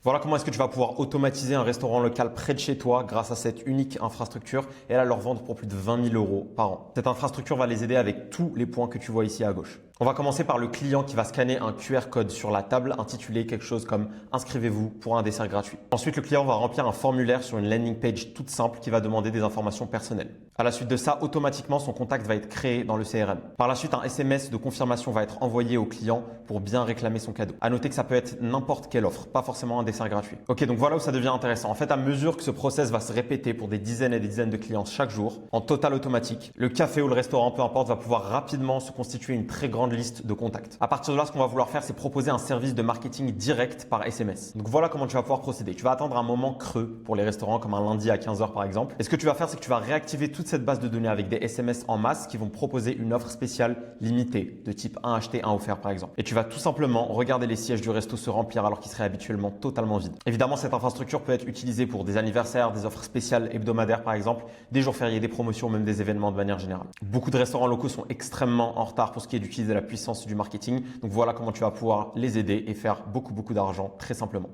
Voilà comment est-ce que tu vas pouvoir automatiser un restaurant local près de chez toi grâce à cette unique infrastructure et là leur vendre pour plus de 20 000 euros par an. Cette infrastructure va les aider avec tous les points que tu vois ici à gauche. On va commencer par le client qui va scanner un QR code sur la table intitulé quelque chose comme « Inscrivez-vous pour un dessert gratuit ». Ensuite, le client va remplir un formulaire sur une landing page toute simple qui va demander des informations personnelles. À la suite de ça, automatiquement, son contact va être créé dans le CRM. Par la suite, un SMS de confirmation va être envoyé au client pour bien réclamer son cadeau. À noter que ça peut être n'importe quelle offre, pas forcément un dessert gratuit. Ok, donc voilà où ça devient intéressant. En fait, à mesure que ce process va se répéter pour des dizaines et des dizaines de clients chaque jour, en total automatique, le café ou le restaurant, peu importe, va pouvoir rapidement se constituer une très grande liste de contacts. À partir de là, ce qu'on va vouloir faire, c'est proposer un service de marketing direct par SMS. Donc voilà comment tu vas pouvoir procéder. Tu vas attendre un moment creux pour les restaurants, comme un lundi à 15 h par exemple. Et ce que tu vas faire, c'est que tu vas réactiver toute cette base de données avec des SMS en masse qui vont proposer une offre spéciale limitée, de type 1 acheté, 1 offert par exemple. Et tu vas tout simplement regarder les sièges du resto se remplir alors qu'ils seraient habituellement totalement vides. Évidemment, cette infrastructure peut être utilisée pour des anniversaires, des offres spéciales hebdomadaires par exemple, des jours fériés, des promotions, même des événements de manière générale. Beaucoup de restaurants locaux sont extrêmement en retard pour ce qui est d'utiliser la puissance du marketing. Donc voilà comment tu vas pouvoir les aider et faire beaucoup d'argent très simplement.